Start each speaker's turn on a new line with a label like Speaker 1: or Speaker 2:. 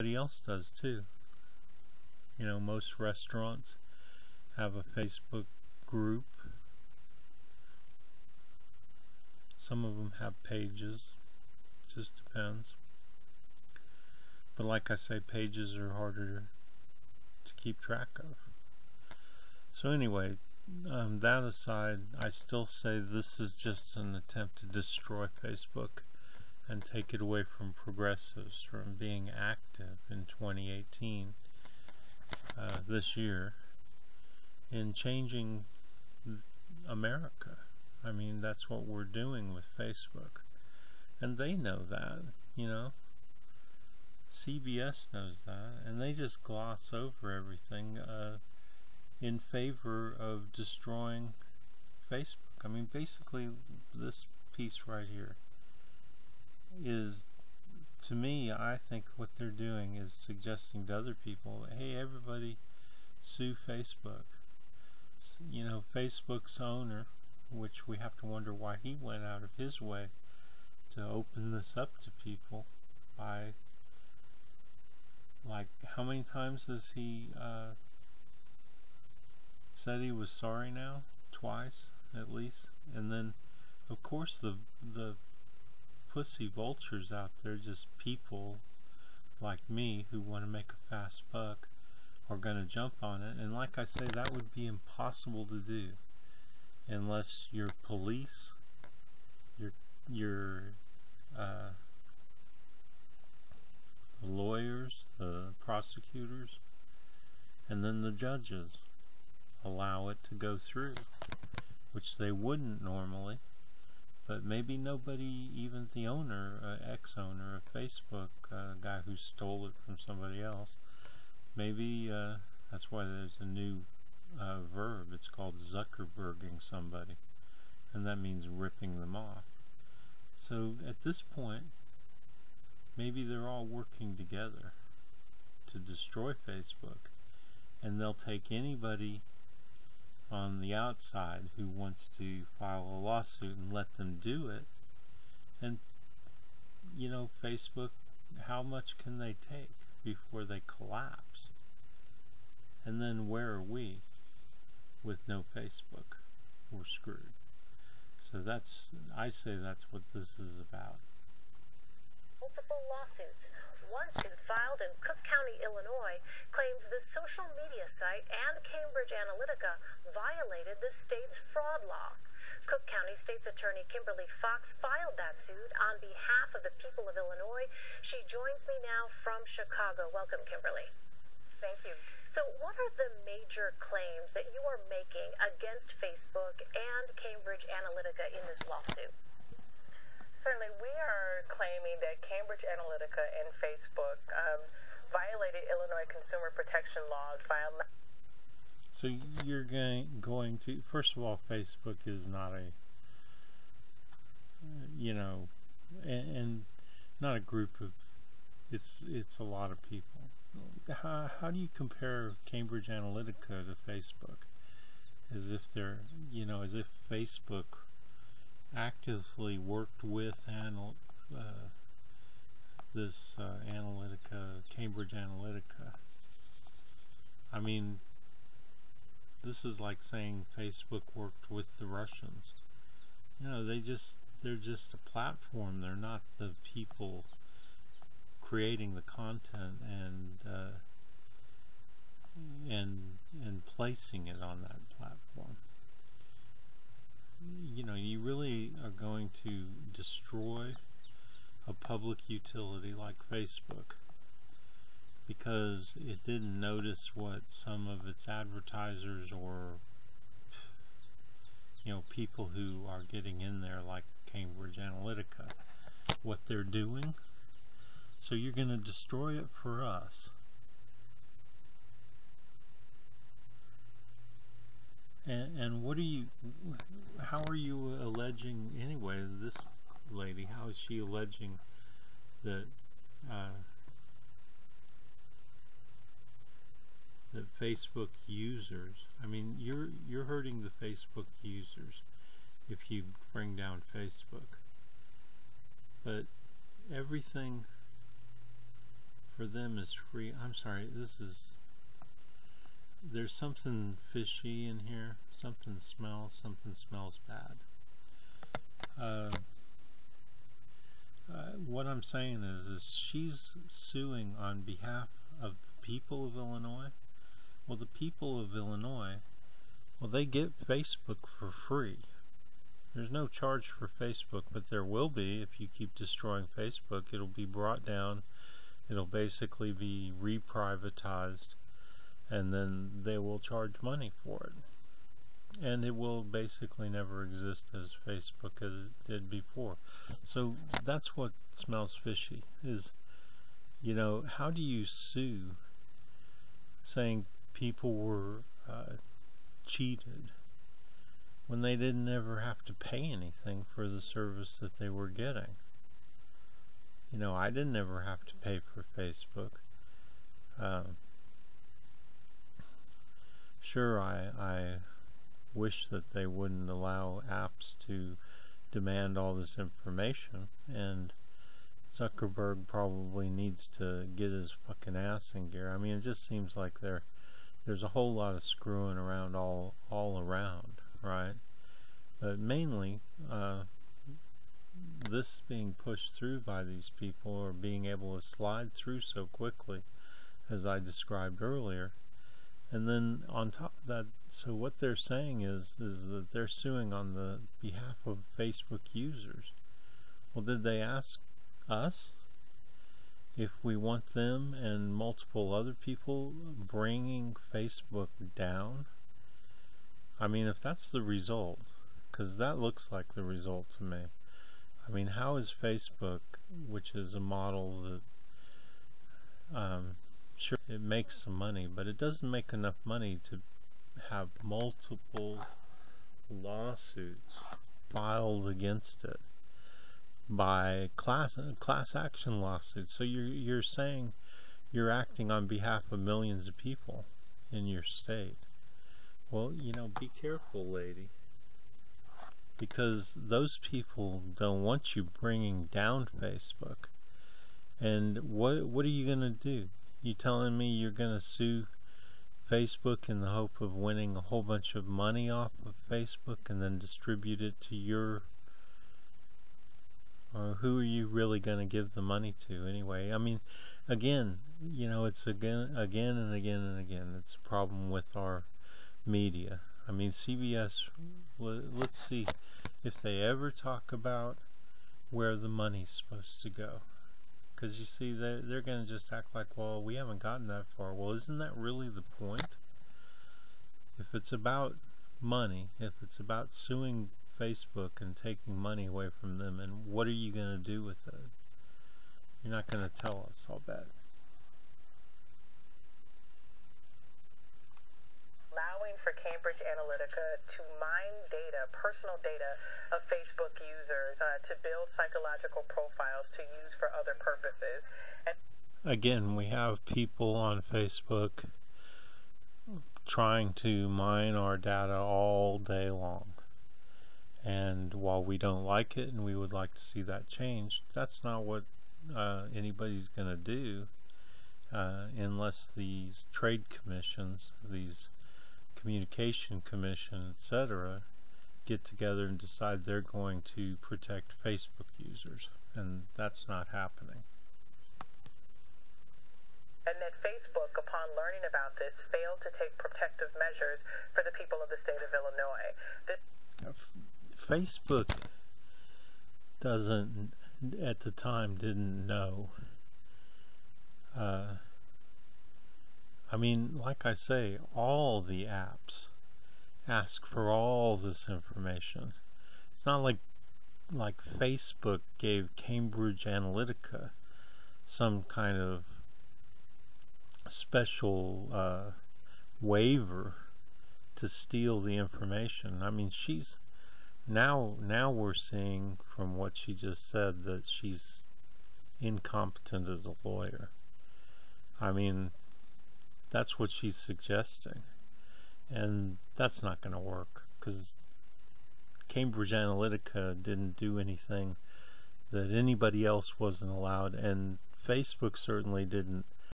Speaker 1: everybody else does too. You know, most restaurants have a Facebook group. Some of them have pages. Just depends. But like I say, pages are harder to keep track of. So anyway, that aside, I still say this is just an attempt to destroy Facebook and take it away from progressives from being active in 2018, this year, in changing America. I mean, that's what we're doing with Facebook. And they know that, you know. CBS knows that, and they just gloss over everything in favor of destroying Facebook. I mean, basically, this piece right here is, to me, I think what they're doing is suggesting to other people, hey, everybody, sue Facebook. You know, Facebook's owner, which we have to wonder why he went out of his way to open this up to people by, like, how many times has he said he was sorry now? Twice, at least. And then, of course, the pussy vultures out there, just people like me who want to make a fast buck, are going to jump on it. And like I say, that would be impossible to do unless your police, your lawyers, the prosecutors, and then the judges allow it to go through, which they wouldn't normally. But maybe nobody, even the owner, ex-owner of Facebook, guy who stole it from somebody else, maybe that's why there's a new verb. It's called Zuckerberging somebody, and that means ripping them off. So at this point, maybe they're all working together to destroy Facebook, and they'll take anybody on the outside who wants to file a lawsuit and let them do it. And you know, Facebook, how much can they take before they collapse? And then where are we with no Facebook? We're screwed. So that's, I say that's what this is about.
Speaker 2: Multiple lawsuits. One suit filed in Cook County, Illinois, claims the social media site and Cambridge Analytica violated the state's fraud law. Cook County State's Attorney Kimberly Fox filed that suit on behalf of the people of Illinois. She joins me now from Chicago. Welcome, Kimberly.
Speaker 3: Thank you.
Speaker 2: So what are the major claims that you are making against Facebook and Cambridge Analytica in this lawsuit?
Speaker 3: Certainly, we are claiming that Cambridge Analytica and Facebook violated Illinois consumer protection laws by
Speaker 1: So you're going to, first of all, Facebook is not a, you know, and not a group of, it's a lot of people. How do you compare Cambridge Analytica to Facebook? As if they're, you know, as if Facebook actively worked with this Analytica, Cambridge Analytica. I mean, this is like saying Facebook worked with the Russians. You know, they're just a platform. They're not the people creating the content and placing it on that platform. You know, you really are going to destroy a public utility like Facebook because it didn't notice what some of its advertisers or, you know, people who are getting in there like Cambridge Analytica, what they're doing. So you're going to destroy it for us. And what are you, how are you alleging anyway, this lady, how is she alleging that that Facebook users, I mean, you're hurting the Facebook users if you bring down Facebook, but everything for them is free. I'm sorry, there's something fishy in here. Something smells bad. What I'm saying is she's suing on behalf of the people of Illinois. Well, the people of Illinois, well, they get Facebook for free. There's no charge for Facebook, but there will be if you keep destroying Facebook. It'll be brought down. It'll basically be reprivatized, and then they will charge money for it. And it will basically never exist as Facebook as it did before. So that's what smells fishy, is, you know, how do you sue saying people were cheated when they didn't ever have to pay anything for the service that they were getting? You know, I didn't ever have to pay for Facebook. Sure, I wish that they wouldn't allow apps to demand all this information, and Zuckerberg probably needs to get his fucking ass in gear. I mean, it just seems like there's a whole lot of screwing around all around, right? But mainly, this being pushed through by these people, or being able to slide through so quickly, as I described earlier. And then on top of that, so what they're saying is that they're suing on the behalf of Facebook users. Well, did they ask us if we want them and multiple other people bringing Facebook down? I mean, if that's the result, because that looks like the result to me. I mean, how is Facebook, which is a model that, sure, it makes some money, but it doesn't make enough money to have multiple lawsuits filed against it by class action lawsuits. So you're saying you're acting on behalf of millions of people in your state. Well, you know, be careful, lady, because those people don't want you bringing down Facebook. And what are you gonna do? You telling me you're gonna sue Facebook in the hope of winning a whole bunch of money off of Facebook and then distribute it to your, or who are you really gonna give the money to anyway? I mean, again, you know, it's again and again. It's a problem with our media. I mean, CBS, let's see if they ever talk about where the money's supposed to go. Because you see, they're going to just act like, well, we haven't gotten that far. Well, isn't that really the point? If it's about money, if it's about suing Facebook and taking money away from them, and what are you going to do with it? You're not going to tell us, I'll bet.
Speaker 3: Allowing for Cambridge Analytica to mine data, personal data of Facebook users to build psychological profiles to use for other purposes. And
Speaker 1: again, we have people on Facebook trying to mine our data all day long. And while we don't like it and we would like to see that changed, that's not what anybody's going to do unless these trade commissions, these communication commission, etc., get together and decide they're going to protect Facebook users, and that's not happening.
Speaker 3: And that Facebook, upon learning about this, failed to take protective measures for the people of the state of Illinois.
Speaker 1: Facebook doesn't, at the time, didn't know. I mean, like I say, all the apps ask for all this information. It's not like Facebook gave Cambridge Analytica some kind of special waiver to steal the information. I mean, she's now we're seeing from what she just said that she's incompetent as a lawyer. I mean, that's what she's suggesting, and that's not going to work, because Cambridge Analytica didn't do anything that anybody else wasn't allowed, and Facebook certainly didn't